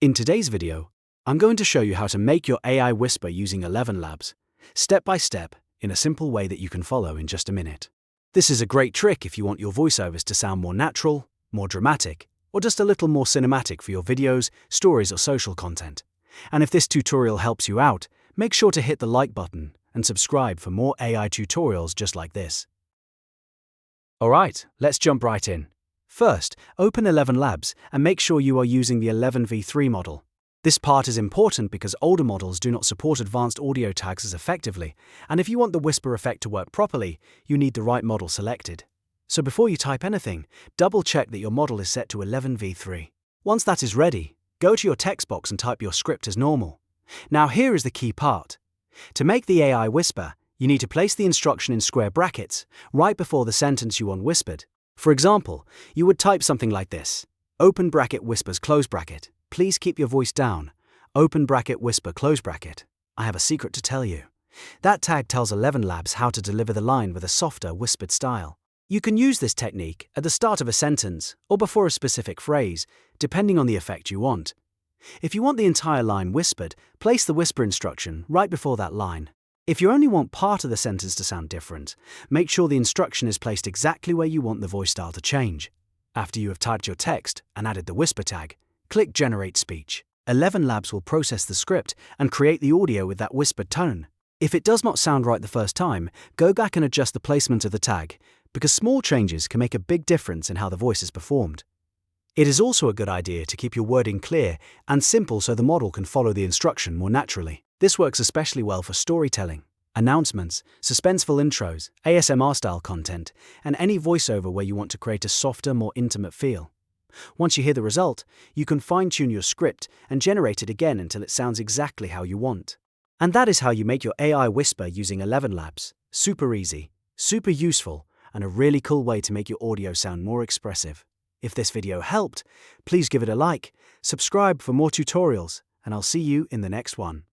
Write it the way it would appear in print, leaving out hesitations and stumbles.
In today's video, I'm going to show you how to make your AI whisper using ElevenLabs, step by step, in a simple way that you can follow in just a minute. This is a great trick if you want your voiceovers to sound more natural, more dramatic, or just a little more cinematic for your videos, stories, or social content. And if this tutorial helps you out, make sure to hit the like button and subscribe for more AI tutorials just like this. Alright, let's jump right in. First, open ElevenLabs and make sure you are using the 11v3 model. This part is important because older models do not support advanced audio tags as effectively, and if you want the whisper effect to work properly, you need the right model selected. So before you type anything, double-check that your model is set to 11v3. Once that is ready, go to your text box and type your script as normal. Now here is the key part. To make the AI whisper, you need to place the instruction in square brackets right before the sentence you want whispered. For example, you would type something like this: open bracket whispers close bracket. Please keep your voice down. Open bracket whisper close bracket. I have a secret to tell you. That tag tells ElevenLabs how to deliver the line with a softer, whispered style. You can use this technique at the start of a sentence or before a specific phrase, depending on the effect you want. If you want the entire line whispered, place the whisper instruction right before that line. If you only want part of the sentence to sound different, make sure the instruction is placed exactly where you want the voice style to change. After you have typed your text and added the whisper tag, click Generate Speech. ElevenLabs will process the script and create the audio with that whispered tone. If it does not sound right the first time, go back and adjust the placement of the tag, because small changes can make a big difference in how the voice is performed. It is also a good idea to keep your wording clear and simple so the model can follow the instruction more naturally. This works especially well for storytelling, announcements, suspenseful intros, ASMR-style content, and any voiceover where you want to create a softer, more intimate feel. Once you hear the result, you can fine-tune your script and generate it again until it sounds exactly how you want. And that is how you make your AI whisper using ElevenLabs. Super easy, super useful, and a really cool way to make your audio sound more expressive. If this video helped, please give it a like, subscribe for more tutorials, and I'll see you in the next one.